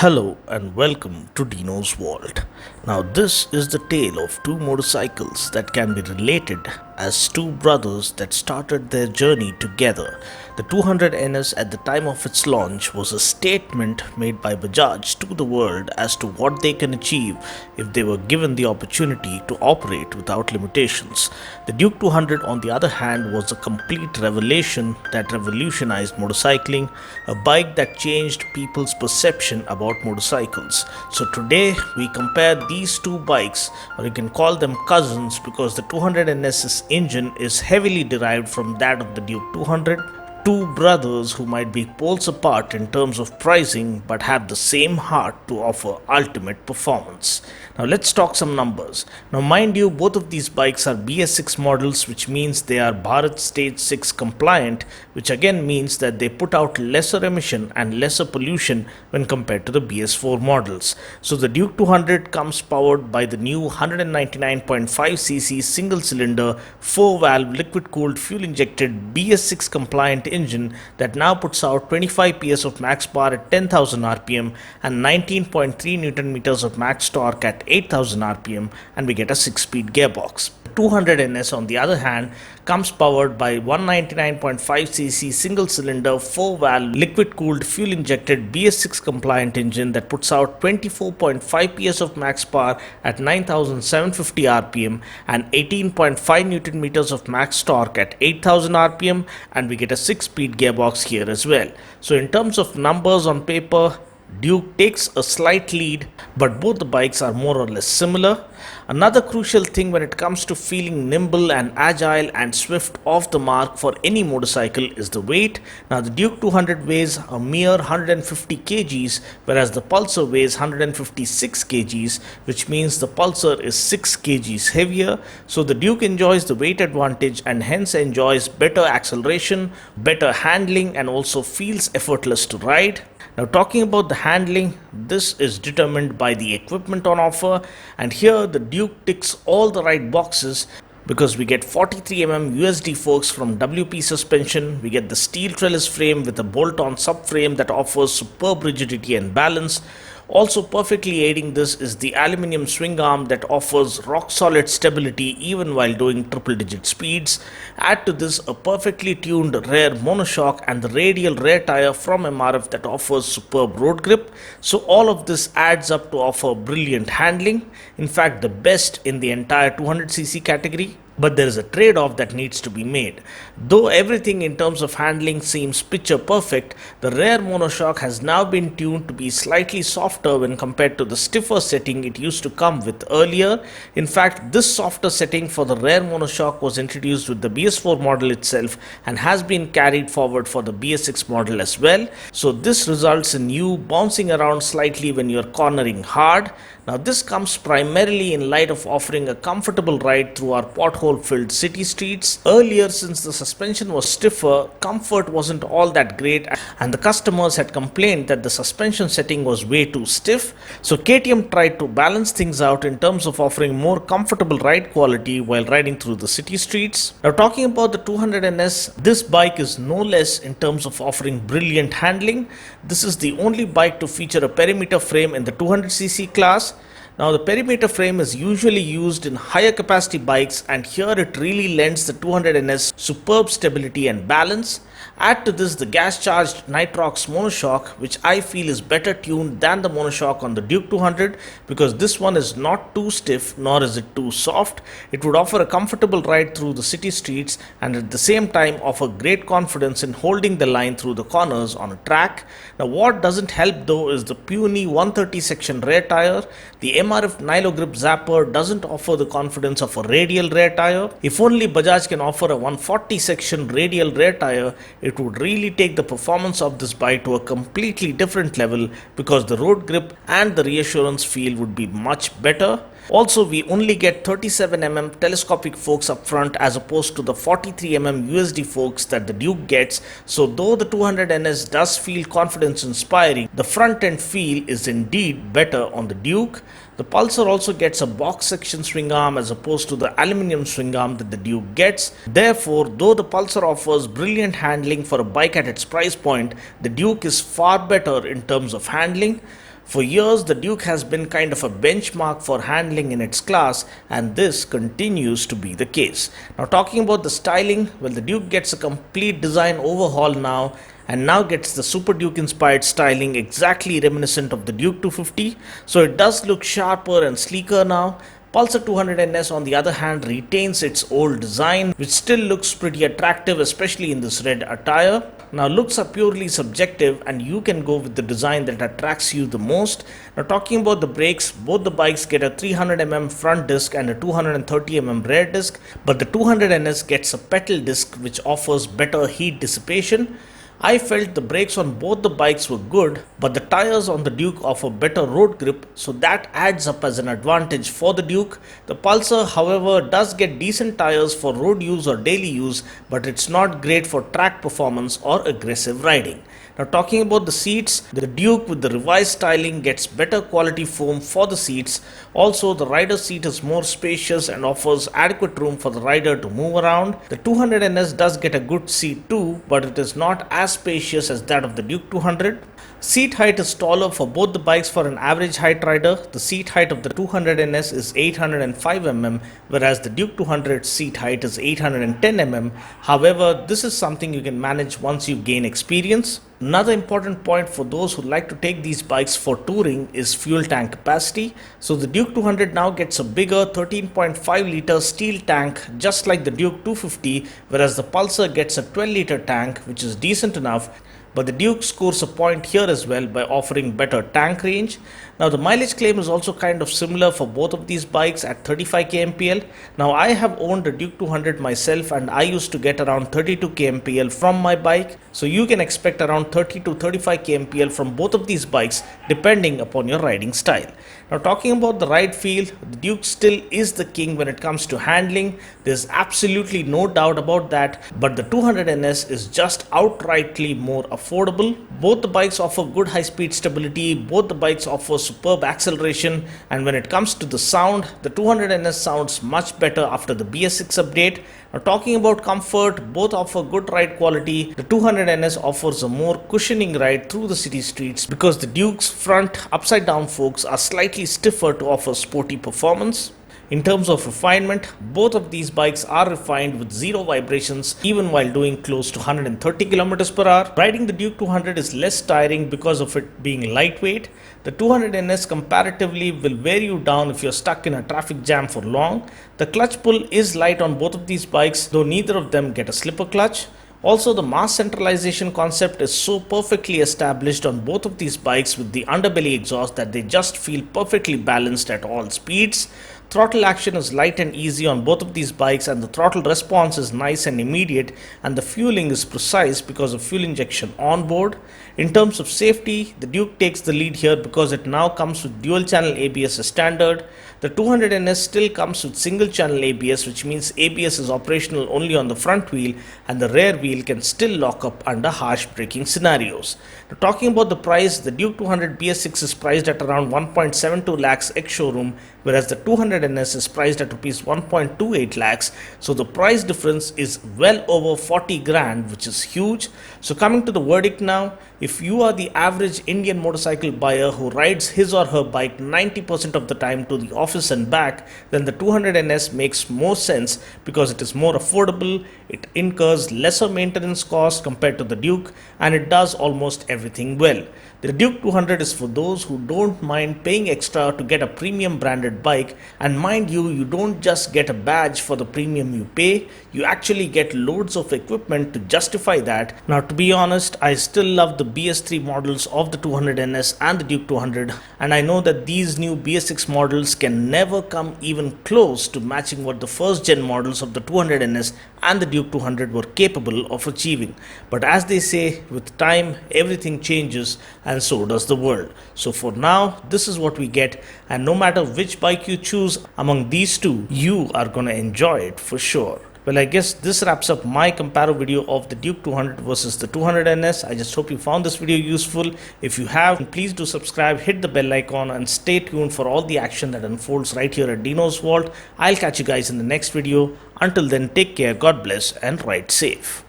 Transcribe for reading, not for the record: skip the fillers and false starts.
Hello and welcome to Dino's World. Now, this is the tale of two motorcycles that can be related as two brothers that started their journey together. The 200 NS at the time of its launch was a statement made by Bajaj to the world as to what they can achieve if they were given the opportunity to operate without limitations. The Duke 200, on the other hand, was a complete revelation that revolutionized motorcycling, a bike that changed people's perception about motorcycles. So today we compare these two bikes, or you can call them cousins, because the 200 NS's engine is heavily derived from that of the Duke 200. Two brothers who might be poles apart in terms of pricing but have the same heart to offer ultimate performance. Now let's talk some numbers. Now mind you, both of these bikes are BS6 models, which means they are Bharat Stage 6 compliant, which again means that they put out lesser emission and lesser pollution when compared to the BS4 models. So the Duke 200 comes powered by the new 199.5cc single cylinder 4-valve liquid cooled fuel injected BS6 compliant engine that now puts out 25 PS of max power at 10,000 rpm and 19.3 Newton meters of max torque at 8,000 rpm, and we get a 6-speed gearbox. 200 NS, on the other hand, comes powered by 199.5cc single cylinder 4-valve liquid cooled fuel injected BS6 compliant engine that puts out 24.5 PS of max power at 9,750 rpm and 18.5 Newton meters of max torque at 8,000 rpm, and we get a 6-speed gearbox here as well. So in terms of numbers on paper, Duke takes a slight lead, but both the bikes are more or less similar. Another crucial thing when it comes to feeling nimble and agile and swift off the mark for any motorcycle is the weight. Now the Duke 200 weighs a mere 150 kgs, whereas the Pulsar weighs 156 kgs, which means the Pulsar is 6 kgs heavier. So the Duke enjoys the weight advantage and hence enjoys better acceleration, better handling, and also feels effortless to ride. Now talking about the handling, this is determined by the equipment on offer, and here the Duke ticks all the right boxes because we get 43mm USD forks from WP Suspension, we get the steel trellis frame with a bolt-on subframe that offers superb rigidity and balance. Also perfectly aiding this is the aluminium swing arm that offers rock solid stability even while doing triple digit speeds. Add to this a perfectly tuned rear monoshock and the radial rear tire from MRF that offers superb road grip. So all of this adds up to offer brilliant handling, in fact the best in the entire 200cc category. But there is a trade-off that needs to be made. Though everything in terms of handling seems picture perfect, the rear monoshock has now been tuned to be slightly softer when compared to the stiffer setting it used to come with earlier. In fact, this softer setting for the rear monoshock was introduced with the BS4 model itself and has been carried forward for the BS6 model as well. So this results in you bouncing around slightly when you are cornering hard. Now this comes primarily in light of offering a comfortable ride through our pothole-filled city streets. Earlier, since the suspension was stiffer, comfort wasn't all that great and the customers had complained that the suspension setting was way too stiff. So KTM tried to balance things out in terms of offering more comfortable ride quality while riding through the city streets. Now talking about the 200 NS, this bike is no less in terms of offering brilliant handling. This is the only bike to feature a perimeter frame in the 200cc class. Now the perimeter frame is usually used in higher capacity bikes, and here it really lends the 200 NS superb stability and balance. Add to this the gas charged Nitrox monoshock, which I feel is better tuned than the monoshock on the Duke 200 because this one is not too stiff nor is it too soft. It would offer a comfortable ride through the city streets and at the same time offer great confidence in holding the line through the corners on a track. Now what doesn't help though is the puny 130 section rear tire. The MRF Nilo Grip Zapper doesn't offer the confidence of a radial rear tire. If only Bajaj can offer a 140 section radial rear tire, it would really take the performance of this bike to a completely different level because the road grip and the reassurance feel would be much better. Also, we only get 37mm telescopic forks up front as opposed to the 43mm USD forks that the Duke gets. So though the 200 NS does feel confidence inspiring, the front end feel is indeed better on the Duke. The Pulsar also gets a box section swing arm as opposed to the aluminium swing arm that the Duke gets. Therefore, though the Pulsar offers brilliant handling for a bike at its price point, the Duke is far better in terms of handling. For years, the Duke has been kind of a benchmark for handling in its class, and this continues to be the case. Now, talking about the styling, well, the Duke gets a complete design overhaul now, and now gets the Super Duke inspired styling exactly reminiscent of the Duke 250. So it does look sharper and sleeker now. Pulsar 200NS on the other hand retains its old design, which still looks pretty attractive, especially in this red attire. Now, looks are purely subjective and you can go with the design that attracts you the most. Now, talking about the brakes, both the bikes get a 300mm front disc and a 230mm rear disc, but the 200NS gets a petal disc which offers better heat dissipation. I felt the brakes on both the bikes were good, but the tires on the Duke offer better road grip, so that adds up as an advantage for the Duke. The Pulsar, however, does get decent tires for road use or daily use, but it's not great for track performance or aggressive riding. Now, talking about the seats, the Duke with the revised styling gets better quality foam for the seats. Also, the rider seat is more spacious and offers adequate room for the rider to move around. The 200NS does get a good seat too, but it is not as spacious as that of the Duke 200. Seat height is taller for both the bikes for an average height rider. The seat height of the 200NS is 805mm, whereas the Duke 200 seat height is 810mm. However, this is something you can manage once you gain experience. Another important point for those who like to take these bikes for touring is fuel tank capacity. So the Duke 200 now gets a bigger 13.5 litre steel tank just like the Duke 250, whereas the Pulsar gets a 12 litre tank, which is decent enough. But the Duke scores a point here as well by offering better tank range. Now, the mileage claim is also kind of similar for both of these bikes at 35 kmpl. Now, I have owned a Duke 200 myself and I used to get around 32 kmpl from my bike. So you can expect around 30 to 35 kmpl from both of these bikes depending upon your riding style. Now, talking about the ride feel, the Duke still is the king when it comes to handling. There's absolutely no doubt about that, but the 200NS is just outrightly more affordable. Both the bikes offer good high-speed stability, both the bikes offer superb acceleration, and when it comes to the sound, the 200NS sounds much better after the BS6 update. Now, talking about comfort, both offer good ride quality. The 200NS offers a more cushioning ride through the city streets because the Duke's front upside down forks are slightly stiffer to offer sporty performance. In terms of refinement, both of these bikes are refined with zero vibrations even while doing close to 130 km per hour. Riding the Duke 200 is less tiring because of it being lightweight. The 200NS comparatively will wear you down if you're stuck in a traffic jam for long. The clutch pull is light on both of these bikes, though neither of them get a slipper clutch. Also, the mass centralization concept is so perfectly established on both of these bikes with the underbelly exhaust that they just feel perfectly balanced at all speeds. Throttle action is light and easy on both of these bikes, and the throttle response is nice and immediate, and the fueling is precise because of fuel injection on board. In terms of safety, the Duke takes the lead here because it now comes with dual channel ABS as standard. The 200NS still comes with single channel ABS, which means ABS is operational only on the front wheel and the rear wheel can still lock up under harsh braking scenarios. Now, talking about the price, the Duke 200 BS6 is priced at around 1.72 lakhs ex-showroom, whereas the 200NS is priced at rupees 1.28 lakhs. So the price difference is well over 40 grand, which is huge. So coming to the verdict now, if you are the average Indian motorcycle buyer who rides his or her bike 90% of the time to the office and back, then the 200NS makes more sense because it is more affordable, it incurs lesser maintenance costs compared to the Duke, and it does almost everything well. The Duke 200 is for those who don't mind paying extra to get a premium branded bike, and mind you, you don't just get a badge for the premium you pay, you actually get loads of equipment to justify that. Now, to be honest, I still love the BS3 models of the 200NS and the Duke 200, and I know that these new BS6 models can never come even close to matching what the first gen models of the 200NS and the Duke 200 were capable of achieving. But as they say, with time everything changes, and so does the world. So for now, this is what we get, and no matter which bike you choose among these two, you are gonna enjoy it for sure. Well, I guess this wraps up my comparo video of the Duke 200 versus the 200NS. I just hope you found this video useful. If you have, please do subscribe, hit the bell icon, and stay tuned for all the action that unfolds right here at Dino's Vault. I'll catch you guys in the next video. Until then, take care, God bless, and ride safe.